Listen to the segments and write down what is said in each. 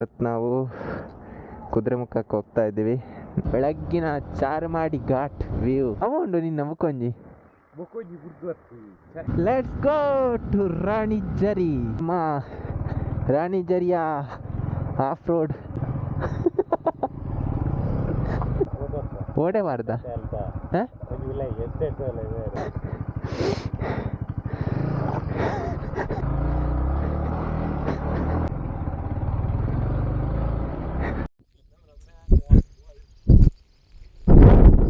ಇವತ್ತು ನಾವು ಕುದುರೆಮುಖಕ್ಕೆ ಹೋಗ್ತಾ ಇದ್ದೀವಿ. ಬೆಳಗ್ಗಿನ ಚಾರ್ಮಾಡಿ ಘಾಟ್ ವ್ಯೂ ಅವಂಡು ನಿನ್ನ ಮುಕೊಂಜಿ ಲೆಟ್ಸ್ ಗೋ ಟು ರಾಣಿಜರಿ. ರಾಣಿಜರಿಯ ಆಫ್ ರೋಡ್ ಓಡೇಬಾರ್ದ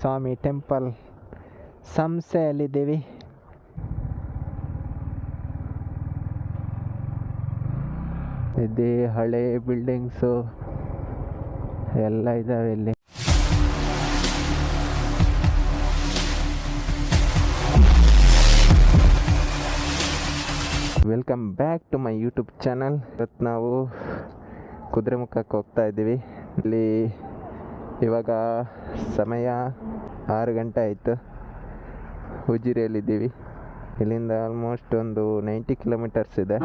ಸ್ವಾಮಿ ಟೆಂಪಲ್ ಸಂಸೆಯಲ್ಲಿದ್ದೀವಿ. ಇದೇ ಹಳೆ ಬಿಲ್ಡಿಂಗ್ಸು ಎಲ್ಲ ಇದಾವೆ ಇಲ್ಲಿ. Welcome back to my YouTube channel. ಇವತ್ತು ನಾವು ಕುದುರೆಮುಖಕ್ಕೆ ಹೋಗ್ತಾ ಇದ್ದೀವಿ. ಇಲ್ಲಿ ಇವಾಗ ಸಮಯ 6 ಗಂಟೆ ಆಯಿತು. ಉಜಿರೆಯಲ್ಲಿದ್ದೀವಿ. ಇಲ್ಲಿಂದ ಆಲ್ಮೋಸ್ಟ್ ಒಂದು 90 ಕಿಲೋಮೀಟರ್ಸ್ ಇದೆ.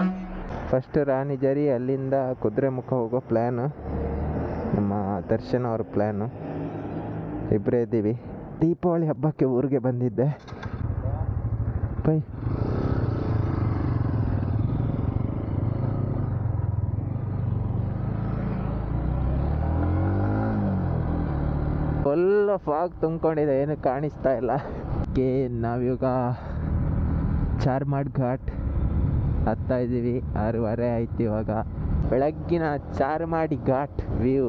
ಫಸ್ಟ್ ರಾಣಿಜರಿ, ಅಲ್ಲಿಂದ ಕುದುರೆಮುಖ ಹೋಗೋ ಪ್ಲ್ಯಾನು ನಮ್ಮ ದರ್ಶನ್ ಅವ್ರ ಪ್ಲ್ಯಾನು. ಇಬ್ಬರೇ ಇದ್ದೀವಿ. ದೀಪಾವಳಿ ಹಬ್ಬಕ್ಕೆ ಊರಿಗೆ ಬಂದಿದ್ದೆ. ಬೈ ಫುಲ್ ಫಾಗ್ ತುಂಬ್ಕೊಂಡಿದೆ, ಏನು ಕಾಣಿಸ್ತಾ ಇಲ್ಲ. ನಾವಿವಾಗ ಚಾರ್ಮಾಡಿ ಘಾಟ್ ಹತ್ತಾ ಇದ್ದೀವಿ. 6:30 ಆಯ್ತು ಇವಾಗ. ಬೆಳಗ್ಗಿನ ಚಾರ್ಮಾಡಿ ಘಾಟ್ ವ್ಯೂ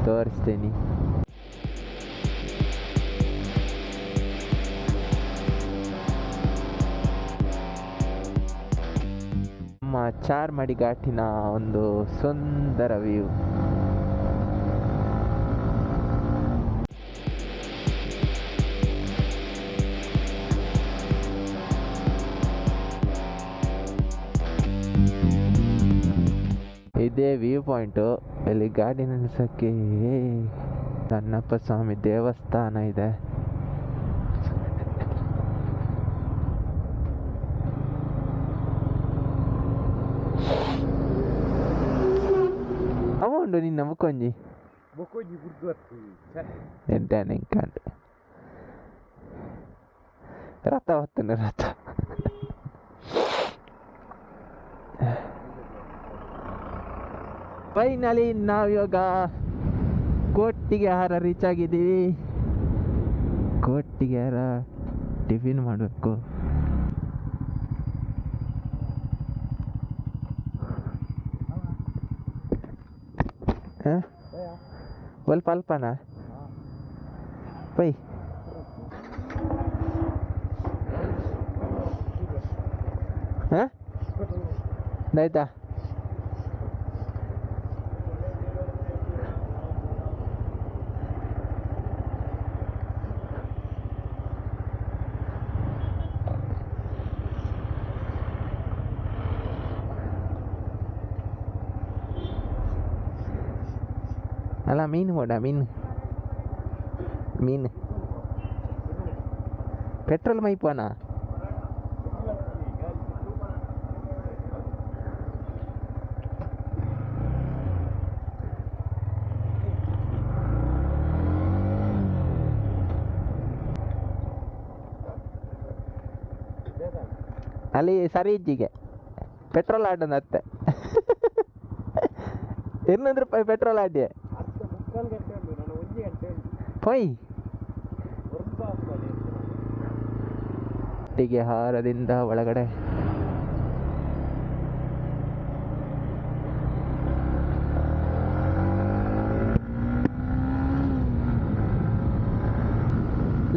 ತೋರಿಸ್ತೀನಿ. ನಮ್ಮ ಚಾರ್ಮಾಡಿ ಘಾಟಿನ ಒಂದು ಸುಂದರ ವ್ಯೂ. ಇದೇ ವ್ಯೂ ಪಾಯಿಂಟು. ಇಲ್ಲಿ ಗಾಡಿ ನಿಲ್ಲಿಸೋಕ್ಕೆ ಕಣ್ಣಪ್ಪ ಸ್ವಾಮಿ ದೇವಸ್ಥಾನ ಇದೆ. ಅವಂಡು ನಿನ್ನ ಮುಕೊಂಜಿ ಎಂಟು ರಥ ಹೊತ್ತನ ರಥ. ಫೈನಲಿ ನಾವಿವಾಗ ಕೊಟ್ಟಿಗೆಹಾರ ರೀಚ್ ಆಗಿದ್ದೀವಿ. ಕೊಟ್ಟಿಗೆಹಾರ ಟಿಫಿನ್ ಮಾಡಬೇಕು. ಸ್ವಲ್ಪ ಅಲ್ಪನಾ ಬೈ. ಆಯ್ತಾ? ಅಲ್ಲ ಮೀನು ಕೊಡ, ಮೀನು ಪೆಟ್ರೋಲ್ ಮೈಪೋನ. ಅಲ್ಲಿ ಸರಿ ಇಜ್ಜಿಗೆ ಪೆಟ್ರೋಲ್ ಆಡೋದತ್ತೆ. 200 ರೂಪಾಯಿ ಪೆಟ್ರೋಲ್ ಆಡಿ ಪೊಯ್. ಕೊಟ್ಟಿಗೆಹಾರದಿಂದ ಒಳಗಡೆ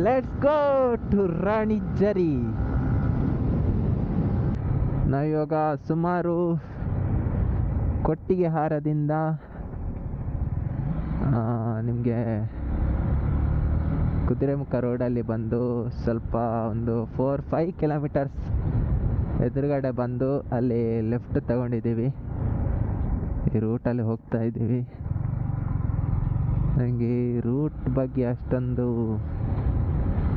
ಲೆಟ್ಸ್ ಗೋ ಟು ರಾಣಿಜರಿ. ನಾವಿವಾಗ ಸುಮಾರು ಕೊಟ್ಟಿಗೆಹಾರದಿಂದ ನಿಮಗೆ ಕುದುರೆಮುಖ ರೋಡಲ್ಲಿ ಬಂದು ಸ್ವಲ್ಪ ಒಂದು 4-5 ಕಿಲೋಮೀಟರ್ಸ್ ಎದುರುಗಡೆ ಬಂದು ಅಲ್ಲಿ ಲೆಫ್ಟ್ ತಗೊಂಡಿದ್ದೀವಿ. ಈ ರೂಟಲ್ಲಿ ಹೋಗ್ತಾ ಇದ್ದೀವಿ. ನನಗೆ ರೂಟ್ ಬಗ್ಗೆ ಅಷ್ಟೊಂದು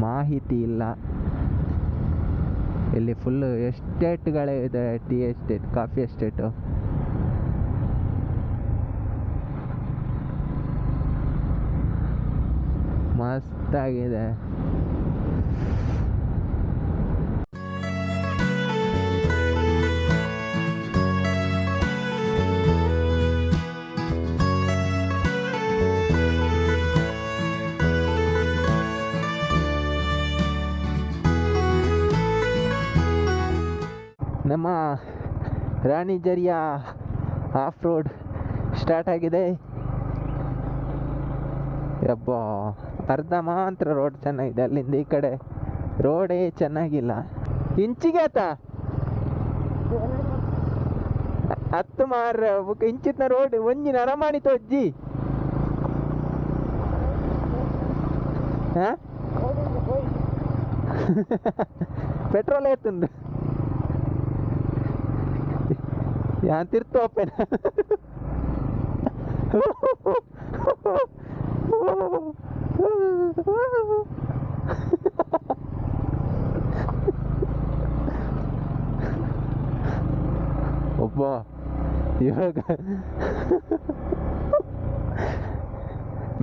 ಮಾಹಿತಿ ಇಲ್ಲ. ಇಲ್ಲಿ ಫುಲ್ಲು ಎಸ್ಟೇಟ್ಗಳೇ ಇದೆ. Tea estate, coffee estate. ಸಖತ್ತಾಗಿದೆ. ನಮ್ಮ ರಾಣಿ ಜರಿಯ ಆಫ್ ರೋಡ್ ಸ್ಟಾರ್ಟ್ ಆಗಿದೆ. ಯಬ್ಬ, ಅರ್ಧ ಮಾತ್ರ ರೋಡ್ ಚೆನ್ನಾಗಿದೆ, ಅಲ್ಲಿಂದ ಈ ಕಡೆ ರೋಡೇ ಚೆನ್ನಾಗಿಲ್ಲ. ಇಂಚಿಗೆ ಆತ 10 ಮಾರ ಇಂಚಿನ ರೋಡ್ ಒಂಜಿನ ಅರಮಾಣಿ ತೋಜ್ಜಿ. ಪೆಟ್ರೋಲ್ ಏತುಂಡು ಯಾನ್ ತಿರ್ತೋಪೆನ. ಒಬ್ಬ ಇವಾಗ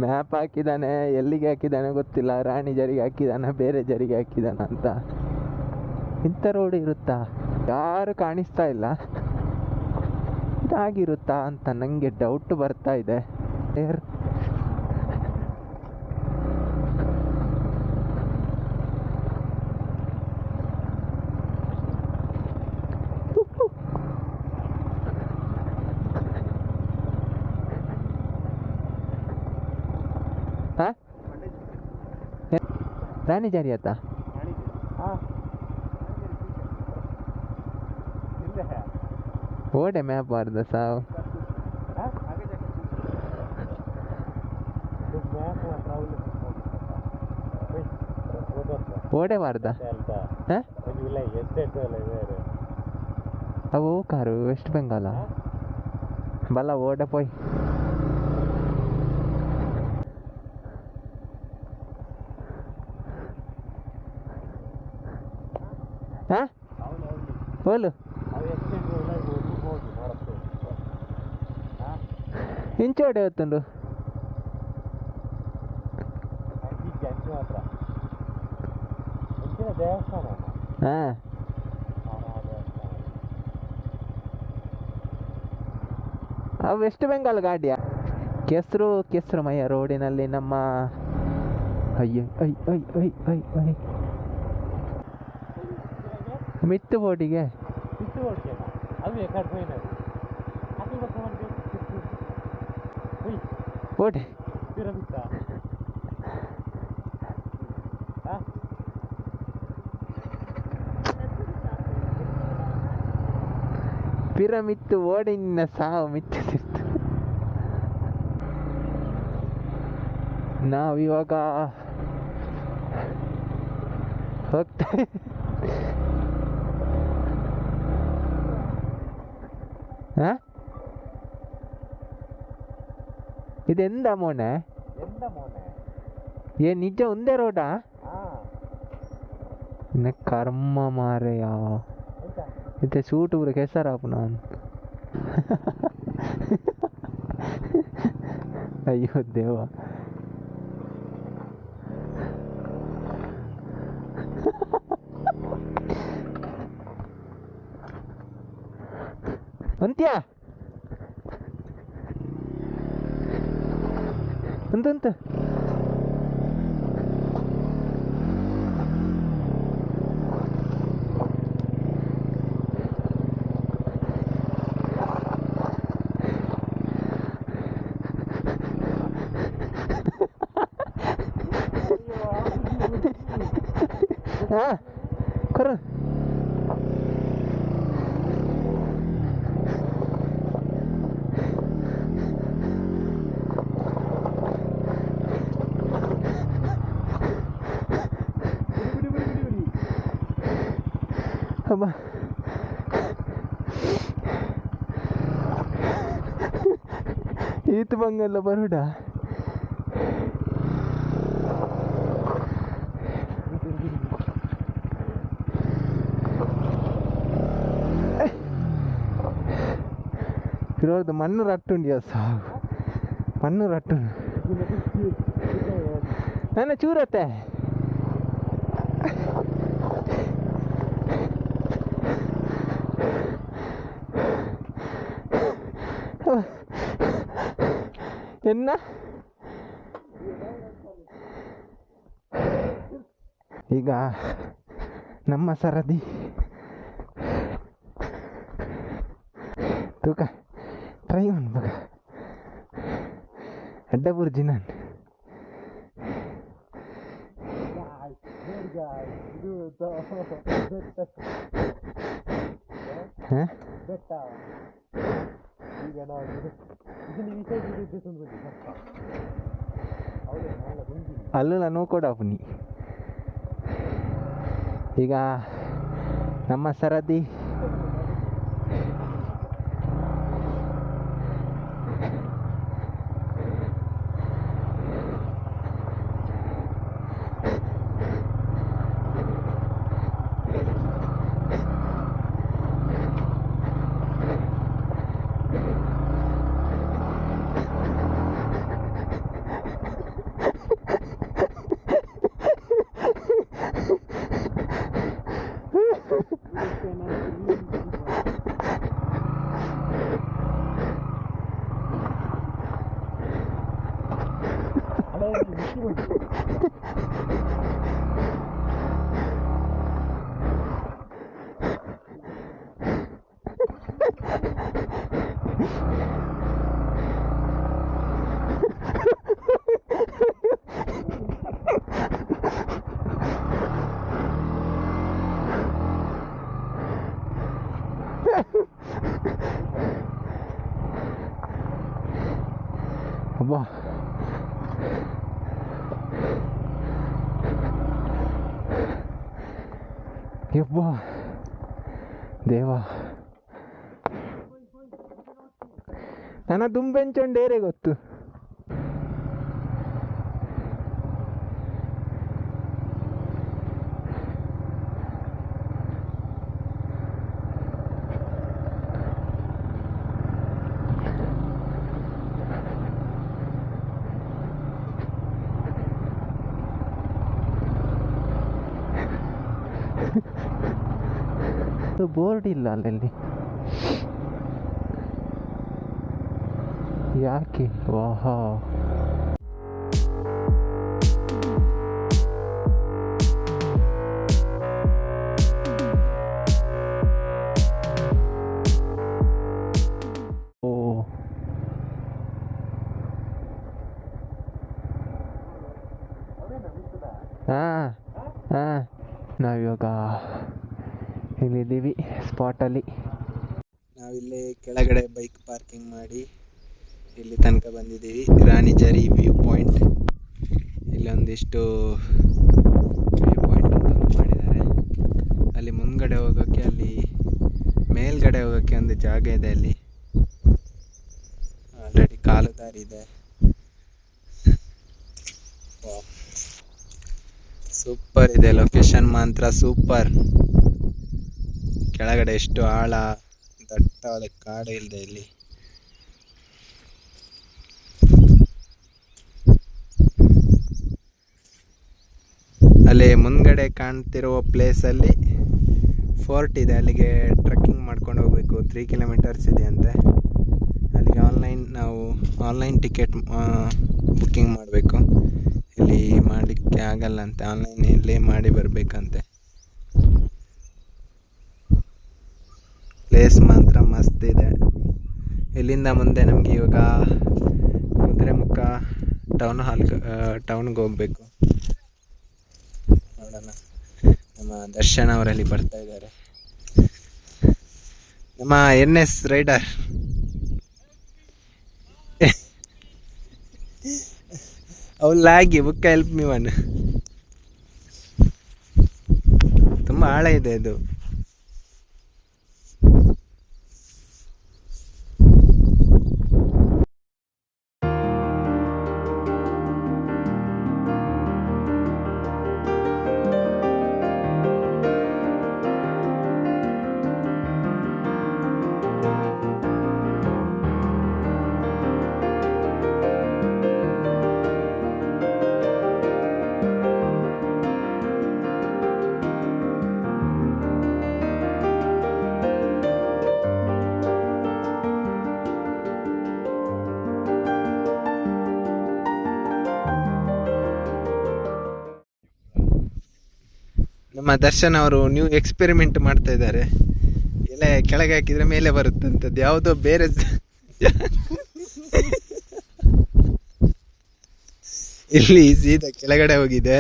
ಮ್ಯಾಪ್ ಹಾಕಿದ್ದಾನೆ, ಎಲ್ಲಿಗೆ ಹಾಕಿದ್ದಾನೆ ಗೊತ್ತಿಲ್ಲ. ರಾಣಿ ಜರಿಗೆ ಹಾಕಿದ್ದಾನೆ, ಬೇರೆ ಜರಿಗೆ ಹಾಕಿದ್ದಾನ ಅಂತ. ಇಂಥ ರೋಡ್ ಇರುತ್ತಾ? ಯಾರು ಕಾಣಿಸ್ತಾ ಇಲ್ಲ. ಇದಾಗಿರುತ್ತಾ ಅಂತ ನನಗೆ ಡೌಟ್ ಬರ್ತಾ ಇದೆ. ರಾಣಿ ಜಾರಿ ಆತ ಓಡೆ ಮ್ಯಾಪ್ ಬಾರ್ದ ಸಾವು ಓಡೆ ಬಾರ್ದ ಅವು ಕಾರು ವೆಸ್ಟ್ ಬೆಂಗಾಲ ಬಲ್ಲ ಓಡೆ ಪೋಯ್. ಹೋಲು ಇಂಚೋಡೆ ಹೊತ್ತುಂಡು ಹಾಂ. ಅವು ವೆಸ್ಟ್ ಬೆಂಗಾಲ್ ಗಾಡಿಯಾ? ಕೆಸರು ಮಯ್ಯ ರೋಡಿನಲ್ಲಿ ನಮ್ಮ ಅಯ್ಯ ಐ ಐ ಐ ಐ ಐ ಮಿತ್ತು ಬೋಟಿಗೆ ಬೋಟಿ ಪಿರಮಿತ್ತು ಓಡಿನ ಸಾವು ಮಿತ್ತಿತ್ತು. ನಾವಿವಾಗ ಹೋಗ್ತಾ ಇದೆಂದ ಮೋನೆ ಏ ನಿಜ ಒಂದೇ ರೋಡಾ? ಇನ್ನ ಕರ್ಮ ಮಾರೆಯ ಇತ್ತೆ ಸೂಟ್ ಊರ ಕೆಸರಾಪು ನಾನು. ಅಯ್ಯೋ ದೇವ. ಅಂತ್ಯಾ ಅಂತ ಹಾಂ ಕೊರ ಅಮ್ಮ ಈತ ಬಂಗಲ್ಲ ಬರುಡ ఈరోజు మన్ను రట్టుండి సాగు మన్ను రట్టు ನನ್ನ ಚೂರತ್ತೆ ಎನ್ನ ಈಗ ನಮ್ಮ ಸರದಿ ತೂಕ ಟ್ರೈ ಮಾಡ್ಬೇಕ ಅಡ್ಡಬುರ್ಜಿ ನಾನು ಅಲ್ಲೂ ನಾನು ಕೂಡ ಪುನಿ ಈಗ ನಮ್ಮ ಸರದಿ ಅಬ್ಬಾ ಯಬ್ಬಾ ದೇವ ನನ್ನ ದುಂಬೆಂಚೊಂಡೇರೆ ಗೊತ್ತು ಬೋರ್ಡ್ ಇಲ್ಲ ಅಲ್ಲಲ್ಲಿ ಯಾಕೆ ವಾಹಾ ಓ ಹಾಂ ಹಾಂ ನಾವಿವಾಗ ಇಲ್ಲಿದ್ದೀವಿ ಸ್ಪಾಟಲ್ಲಿ. ನಾವಿಲ್ಲಿ ಕೆಳಗಡೆ ಬೈಕ್ ಪಾರ್ಕಿಂಗ್ ಮಾಡಿ ಇಲ್ಲಿ ತನಕ ಬಂದಿದ್ದೀವಿ. ರಾಣಿ ಜರಿ ವ್ಯೂ ಪಾಯಿಂಟ್, ಇಲ್ಲೊಂದಿಷ್ಟು ವ್ಯೂ ಪಾಯಿಂಟ್ ಅಂತ ಒಂದು ಮಾಡಿದ್ದಾರೆ. ಅಲ್ಲಿ ಮುಂದ್ಗಡೆ ಹೋಗೋಕ್ಕೆ, ಅಲ್ಲಿ ಮೇಲ್ಗಡೆ ಹೋಗೋಕ್ಕೆ ಒಂದು ಜಾಗ ಇದೆ. ಅಲ್ಲಿ ಆಲ್ರೆಡಿ ಕಾಲು ದಾರಿ ಇದೆ. ಸೂಪರ್ ಇದೆ ಲೊಕೇಶನ್ ಮಾತ್ರ ಸೂಪರ್. ಕೆಳಗಡೆ ಎಷ್ಟು ಆಳ, ದಟ್ಟವಾದ ಕಾಡು ಇಲ್ಲದೆ ಇಲ್ಲಿ. ಅಲ್ಲಿ ಮುಂದ್ಗಡೆ ಕಾಣ್ತಿರುವ ಪ್ಲೇಸಲ್ಲಿ ಫೋರ್ಟ್ ಇದೆ. ಅಲ್ಲಿಗೆ ಟ್ರೆಕ್ಕಿಂಗ್ ಮಾಡ್ಕೊಂಡು ಹೋಗ್ಬೇಕು. 3 ಕಿಲೋಮೀಟರ್ಸ್ ಇದೆ ಅಂತೆ. ಅಲ್ಲಿಗೆ ನಾವು ಆನ್ಲೈನ್ ಟಿಕೆಟ್ ಬುಕ್ಕಿಂಗ್ ಮಾಡಬೇಕು. ಇಲ್ಲಿ ಮಾಡಲಿಕ್ಕೆ ಆಗಲ್ಲ ಅಂತೆ, ಆನ್ಲೈನಲ್ಲಿ ಮಾಡಿ ಬರಬೇಕಂತೆ. ಪ್ಲೇಸ್ ಮಾತ್ರ ಮಸ್ತ್ ಇದೆ. ಇಲ್ಲಿಂದ ಮುಂದೆ ನಮಗೆ ಇವಾಗ ಕುದುರೆಮುಖ ಟೌನ್ಗೆ ಹೋಗಬೇಕು. ನೋಡೋಣ, ನಮ್ಮ ದರ್ಶನ್ ಅವರಲ್ಲಿ ಬರ್ತಾ ಇದ್ದಾರೆ, ನಮ್ಮ NS ರೈಡರ್. ಅವಳಾಗಿ ಬುಕ್ಕ ಹೆಲ್ಪ್ ಮೀ ಒನ್. ತುಂಬ ಆಳ ಇದೆ ಇದು. ನಮ್ಮ ದರ್ಶನ್ ಅವರು ನ್ಯೂ ಎಕ್ಸ್ಪೆರಿಮೆಂಟ್ ಮಾಡ್ತಾ ಇದ್ದಾರೆ. ಎಲೆ ಕೆಳಗೆ ಹಾಕಿದ್ರೆ ಮೇಲೆ ಬರುತ್ತಂಥದ್ದು, ಯಾವುದೋ ಬೇರೆ ಇಲ್ಲಿ ಸೀದಾ ಕೆಳಗಡೆ ಹೋಗಿದೆ.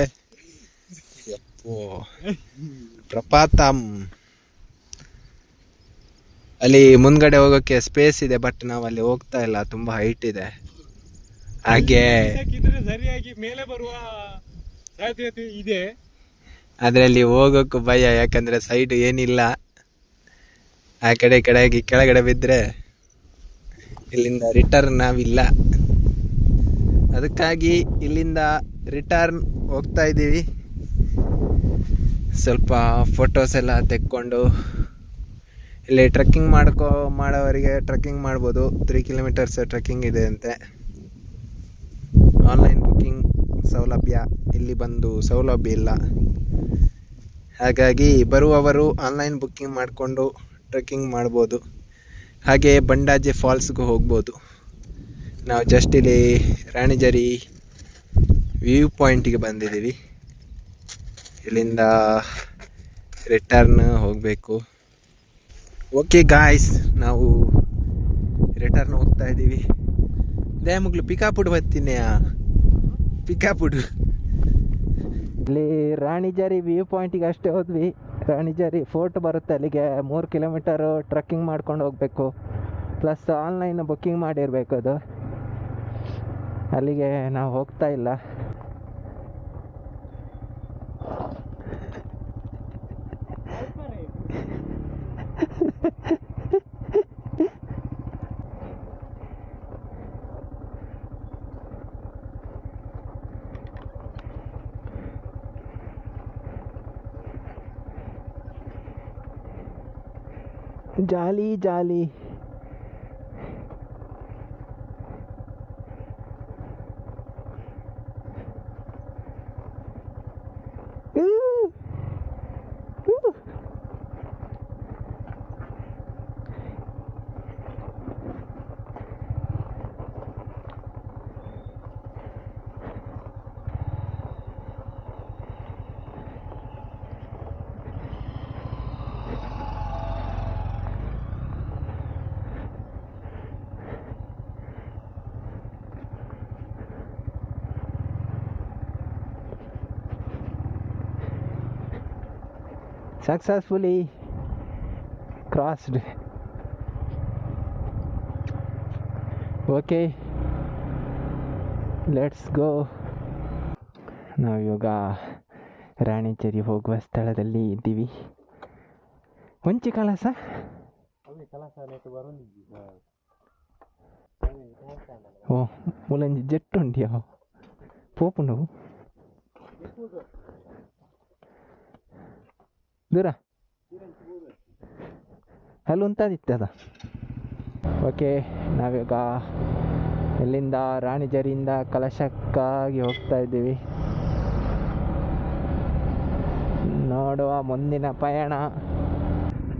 ಪ್ರಪಾತಂ ಅಲ್ಲಿ ಮುಂದ್ಗಡೆ ಹೋಗೋಕೆ ಸ್ಪೇಸ್ ಇದೆ, ಬಟ್ ನಾವು ಅಲ್ಲಿ ಹೋಗ್ತಾ ಇಲ್ಲ, ತುಂಬಾ ಹೈಟ್ ಇದೆ. ಹಾಗೆ ಸರಿಯಾಗಿ ಮೇಲೆ ಬರುವ ಸಾಧ್ಯತೆ ಇದೆ, ಆದ್ರೆ ಅಲ್ಲಿ ಹೋಗೋಕ್ಕೂ ಭಯ, ಯಾಕಂದ್ರೆ ಸೈಡ್ ಏನಿಲ್ಲ. ಆ ಕಡೆ ಕೆಳಗಡೆ ಬಿದ್ದರೆ ಇಲ್ಲಿಂದ ರಿಟರ್ನ್ ನಾವಿಲ್ಲ. ಅದಕ್ಕಾಗಿ ಇಲ್ಲಿಂದ ರಿಟರ್ನ್ ಹೋಗ್ತಾ ಇದ್ದೀವಿ. ಸ್ವಲ್ಪ ಫೋಟೋಸ್ ಎಲ್ಲ ತೆಕ್ಕೊಂಡು ಇಲ್ಲಿ ಟ್ರೆಕ್ಕಿಂಗ್ ಮಾಡೋವರಿಗೆ ಟ್ರೆಕ್ಕಿಂಗ್ ಮಾಡ್ಬೋದು. 3 ಕಿಲೋಮೀಟರ್ಸ್ ಟ್ರೆಕ್ಕಿಂಗ್ ಇದೆ ಅಂತೆ. ಆನ್ಲೈನ್ ಬುಕ್ಕಿಂಗ್ ಸೌಲಭ್ಯ ಇಲ್ಲಿ ಬಂದು ಸೌಲಭ್ಯ ಇಲ್ಲ. ಹಾಗಾಗಿ ಬರುವವರು ಆನ್ಲೈನ್ ಬುಕ್ಕಿಂಗ್ ಮಾಡಿಕೊಂಡು ಟ್ರೆಕ್ಕಿಂಗ್ ಮಾಡ್ಬೋದು. ಹಾಗೆ ಬಂಡಾಜೆ ಫಾಲ್ಸ್ಗೂ ಹೋಗ್ಬೋದು. ನಾವು ಜಸ್ಟ್ ಇಲ್ಲಿ ರಾಣಿಜರಿ ವ್ಯೂ ಪಾಯಿಂಟಿಗೆ ಬಂದಿದ್ದೀವಿ. ಇಲ್ಲಿಂದ ರಿಟರ್ನ್ ಹೋಗಬೇಕು. ಓಕೆ ಗಾಯ್ಸ್, ನಾವು ರಿಟರ್ನ್ ಹೋಗ್ತಾ ಇದ್ದೀವಿ. ದೇಮಗ್ಲು ಪಿಕಾಪುಡ್ ಬರ್ತೀನಿಯಾ, ಪಿಕಾಪುಡ್. ಇಲ್ಲಿ ರಾಣಿಜರಿ ವ್ಯೂ ಪಾಯಿಂಟಿಗೆ ಅಷ್ಟೇ ಹೋದ್ವಿ. ರಾಣಿಜರಿ ಫೋರ್ಟ್ ಬರುತ್ತೆ, ಅಲ್ಲಿಗೆ 3 ಕಿಲೋಮೀಟರು ಟ್ರೆಕ್ಕಿಂಗ್ ಮಾಡ್ಕೊಂಡು ಹೋಗಬೇಕು. ಪ್ಲಸ್ ಆನ್ಲೈನ್ ಬುಕ್ಕಿಂಗ್ ಮಾಡಿರಬೇಕು. ಅದು ಅಲ್ಲಿಗೆ ನಾವು ಹೋಗ್ತಾ ಇಲ್ಲ. ಜಾಲಿ ಜಾಲಿ. Successfully crossed. Okay, let's go. ನಾವಿವಾಗ ರಾಣಿಜರಿ ಹೋಗುವ ಸ್ಥಳದಲ್ಲಿ ಇದ್ದೀವಿ. ಒಂಚಿ ಕಳಸ ಓ ಮೂಲಂಜಿ ಜೆಟ್ ಉಂಡಿಯಾ ಪೋಪು ನಾವು ದೂರ ಅಲ್ಲಿ ಉಂಟಾದಿತ್ತದ. ಓಕೆ, ನಾವೀಗ ಇಲ್ಲಿಂದ ರಾಣಿಜರಿಯಿಂದ ಕಲಶಕ್ಕಾಗಿ ಹೋಗ್ತಾ ಇದ್ದೀವಿ. ನೋಡುವ ಮುಂದಿನ ಪಯಣ.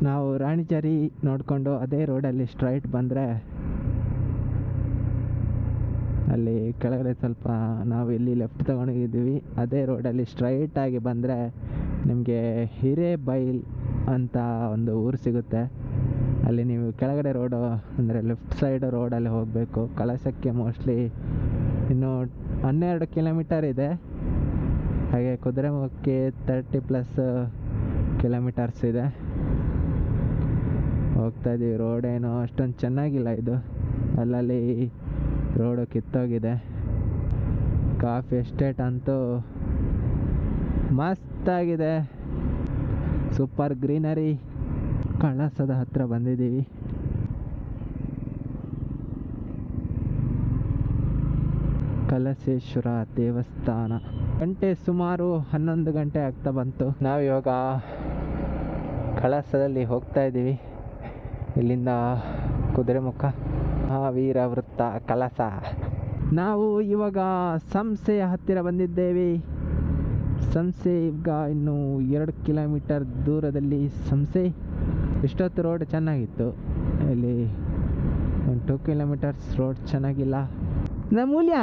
ನಾವು ರಾಣಿಜರಿ ನೋಡಿಕೊಂಡು ಅದೇ ರೋಡಲ್ಲಿ ಸ್ಟ್ರೈಟ್ ಬಂದರೆ ಅಲ್ಲಿ ಕೆಳಗಡೆ ಸ್ವಲ್ಪ ನಾವು ಇಲ್ಲಿ ಲೆಫ್ಟ್ ತಗೊಂಡಿದ್ದೀವಿ. ಅದೇ ರೋಡಲ್ಲಿ ಸ್ಟ್ರೈಟಾಗಿ ಬಂದರೆ ನಿಮಗೆ ಹಿರೇಬೈಲ್ ಅಂತ ಒಂದು ಊರು ಸಿಗುತ್ತೆ. ಅಲ್ಲಿ ನೀವು ಕೆಳಗಡೆ ರೋಡು ಅಂದರೆ ಲೆಫ್ಟ್ ಸೈಡ್ ರೋಡಲ್ಲಿ ಹೋಗಬೇಕು. ಕಳಸಕ್ಕೆ ಮೋಸ್ಟ್ಲಿ ಇನ್ನು 12 ಕಿಲೋಮೀಟರ್ ಇದೆ. ಹಾಗೆ ಕುದುರೆಮುಖಕ್ಕೆ 30+ ಕಿಲೋಮೀಟರ್ಸ್ ಇದೆ. ಹೋಗ್ತಾ ಇದ್ದೀವಿ. ರೋಡೇನು ಅಷ್ಟೊಂದು ಚೆನ್ನಾಗಿಲ್ಲ ಇದು, ಅಲ್ಲಲ್ಲಿ ರೋಡು ಕಿತ್ತೋಗಿದೆ. ಕಾಫಿ ಎಸ್ಟೇಟ್ ಅಂತೂ ಮಸ್ತಾಗಿದೆ, ಸೂಪರ್ ಗ್ರೀನರಿ. ಕಳಸದ ಹತ್ರ ಬಂದಿದ್ದೀವಿ. ಕಲಸೇಶ್ವರ ದೇವಸ್ಥಾನ. ಗಂಟೆ ಸುಮಾರು 11 ಗಂಟೆ ಆಗ್ತಾ ಬಂತು. ನಾವಿವಾಗ ಕಳಸದಲ್ಲಿ ಹೋಗ್ತಾ ಇದ್ದೀವಿ. ಇಲ್ಲಿಂದ ಕುದುರೆಮುಖ, ಮಹಾವೀರ ವೃತ್ತ, ಕಳಸ. ನಾವು ಇವಾಗ ಸಂಸೆಯ ಹತ್ತಿರ ಬಂದಿದ್ದೇವೆ. ಸಂಸೆ ಈಗ ಇನ್ನು 2 ಕಿಲೋಮೀಟರ್ ದೂರದಲ್ಲಿ ಸಂಸೆ. ಇಷ್ಟೊತ್ತು ರೋಡ್ ಚೆನ್ನಾಗಿತ್ತು, ಇಲ್ಲಿ 2 ಕಿಲೋಮೀಟರ್ಸ್ ರೋಡ್ ಚೆನ್ನಾಗಿಲ್ಲ. ಮೂಲ್ಯ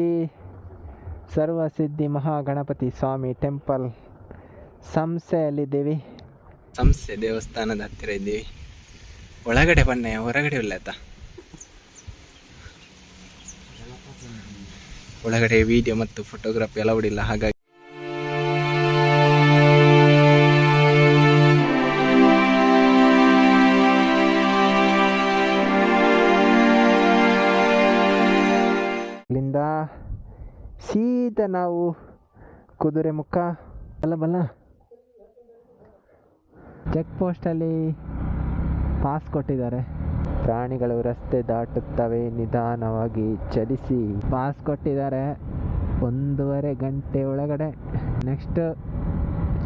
ಈ ಸರ್ವಸಿದ್ಧಿ ಮಹಾಗಣಪತಿ ಸ್ವಾಮಿ ಟೆಂಪಲ್ ಸಂಸೆಯಲ್ಲಿದ್ದೀವಿ. ಸಂಸೆ ದೇವಸ್ಥಾನದ ಹತ್ತಿರ ಇದ್ದೀವಿ. ಒಳಗಡೆ ಬನ್ನಿ, ಹೊರಗಡೆ ಇಲ್ಲ ಆಯ್ತಾ. ಒಳಗಡೆ ವಿಡಿಯೋ ಮತ್ತು ಫೋಟೋಗ್ರಾಫಿ ಅಲೌಡ್ ಇಲ್ಲ, ಹಾಗಾಗಿ ಅಲ್ಲಿಂದ ಸೀದಾ ನಾವು ಕುದುರೆಮುಖ ಬಲ್ಲ ಚೆಕ್ ಪೋಸ್ಟಲ್ಲಿ ಪಾಸ್ ಕೊಟ್ಟಿದ್ದಾರೆ. ಪ್ರಾಣಿಗಳು ರಸ್ತೆ ದಾಟುತ್ತವೆ, ನಿಧಾನವಾಗಿ ಚಲಿಸಿ. ಪಾಸ್ ಕೊಟ್ಟಿದ್ದಾರೆ. 1.5 ಗಂಟೆ ಒಳಗಡೆ ನೆಕ್ಸ್ಟ್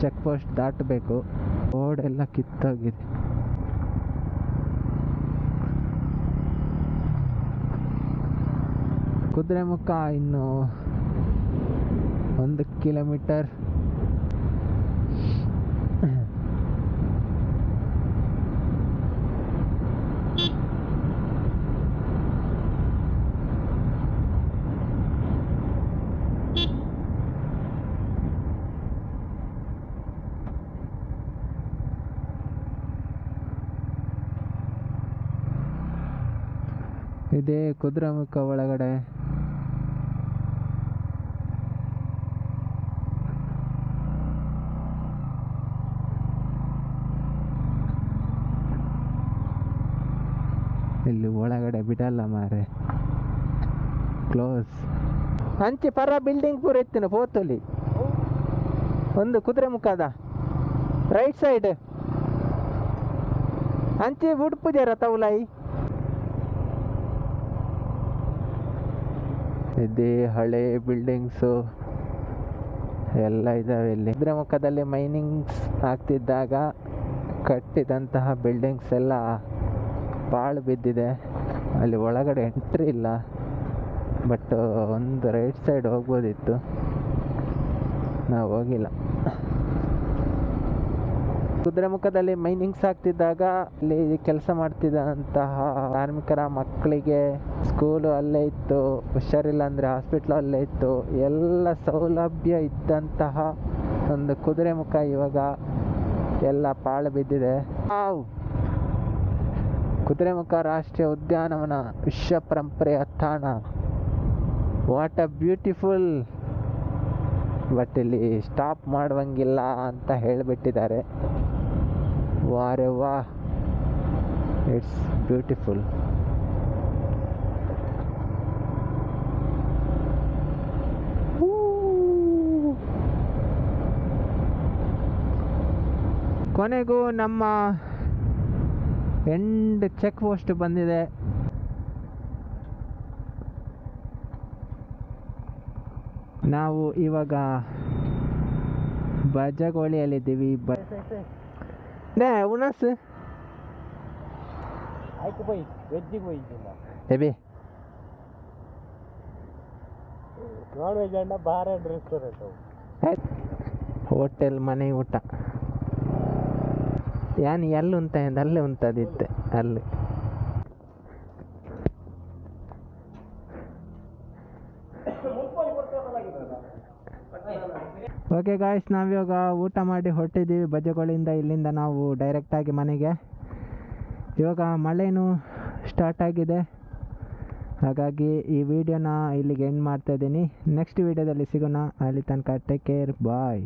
ಚೆಕ್ ಪೋಸ್ಟ್ ದಾಟಬೇಕು. ರೋಡ್ ಎಲ್ಲ ಕಿತ್ತೋಗಿದೆ. ಕುದುರೆಮುಖ ಇನ್ನು 1 ಕಿಲೋಮೀಟರ್. ಇದೇ ಕುದುರೆಮುಖ ಒಳಗಡೆ. ಇಲ್ಲಿ ಒಳಗಡೆ ಬಿಡಲ್ಲ ಮಾರೆ, ಕ್ಲೋಸ್. ಅಂಚೆ ಪರ ಬಿಲ್ಡಿಂಗ್ ಪೂರ ಇತ್ತಿನ ಪೋತಲ್ಲಿ ಒಂದು ಕುದುರೆಮುಖದ ರೈಟ್ ಸೈಡ್ ಅಂಚೆ ಉಡುಪು ಜರ ತೌಲಾಯಿ. ಇದೇ ಹಳೆ ಬಿಲ್ಡಿಂಗ್ಸು ಎಲ್ಲ ಇದ್ದಾವೆ ಇಲ್ಲಿ. ಕುದುರೆಮುಖದಲ್ಲಿ ಮೈನಿಂಗ್ಸ್ ಆಗ್ತಿದ್ದಾಗ ಕಟ್ಟಿದಂತಹ ಬಿಲ್ಡಿಂಗ್ಸ್ ಎಲ್ಲ ಪಾಳು ಬಿದ್ದಿದೆ. ಅಲ್ಲಿ ಒಳಗಡೆ ಎಂಟ್ರಿ ಇಲ್ಲ, ಬಟ್ ಒಂದು ರೈಟ್ ಸೈಡ್ ಹೋಗ್ಬೋದಿತ್ತು, ನಾವು ಹೋಗಿಲ್ಲ. ಕುದುರೆಮುಖದಲ್ಲಿ ಮೈನಿಂಗ್ಸ್ ಆಗ್ತಿದ್ದಾಗ ಅಲ್ಲಿ ಕೆಲಸ ಮಾಡ್ತಿದ್ದಂತಹ ಕಾರ್ಮಿಕರ ಮಕ್ಕಳಿಗೆ ಸ್ಕೂಲು ಅಲ್ಲೇ ಇತ್ತು, ಹುಷಾರಿಲ್ಲ ಅಂದರೆ ಹಾಸ್ಪಿಟ್ಲು ಅಲ್ಲೇ ಇತ್ತು. ಎಲ್ಲ ಸೌಲಭ್ಯ ಇದ್ದಂತಹ ಒಂದು ಕುದುರೆಮುಖ ಇವಾಗ ಎಲ್ಲ ಪಾಳು ಬಿದ್ದಿದೆ. ಕುದುರೆಮುಖ ರಾಷ್ಟ್ರೀಯ ಉದ್ಯಾನವನ ವಿಶ್ವ ಪರಂಪರೆಯ ತಾಣ. What a beautiful. ಬಟ್ ಇಲ್ಲಿ ಸ್ಟಾಪ್ ಮಾಡುವಂಗಿಲ್ಲ ಅಂತ ಹೇಳಿಬಿಟ್ಟಿದ್ದಾರೆ. ವಾರೆ ವಾ, ಇಟ್ಸ್ ಬ್ಯೂಟಿಫುಲ್. ಕೊನೆಗೂ ನಮ್ಮ ಎಂಡ್ ಚೆಕ್ ಪೋಸ್ಟ್ ಬಂದಿದೆ. ನಾವು ಇವಾಗ ಬಜಗೋಳಿಯಲ್ಲಿದ್ದೀವಿ. ಉಣಸ್ AB non veg and bar and restaurant hotel ಮನೆ ಊಟ ಯಾನ್ ಎಲ್ಲಿ ಉಂಟ ಅಲ್ಲೇ ಉಂಟದಿತ್ತೆ ಅಲ್ಲಿ. ಓಕೆ ಗಾಯ್ಸ್, ನಾವಿವಾಗ ಊಟ ಮಾಡಿ ಹೊರಟಿದ್ದೀವಿ ಬಜಗೋಳಿಂದ. ಇಲ್ಲಿಂದ ನಾವು ಡೈರೆಕ್ಟಾಗಿ ಮನೆಗೆ. ಇವಾಗ ಮಳೆನೂ ಸ್ಟಾರ್ಟ್ ಆಗಿದೆ, ಹಾಗಾಗಿ ಈ ವಿಡಿಯೋನ ಇಲ್ಲಿಗೆ ಎಂಡ್ ಮಾಡ್ತಾ ಇದ್ದೀನಿ. ನೆಕ್ಸ್ಟ್ ವಿಡಿಯೋದಲ್ಲಿ ಸಿಗೋಣ. ಅಲ್ಲಿ ತನಕ ಟೇಕ್ ಕೇರ್, ಬಾಯ್.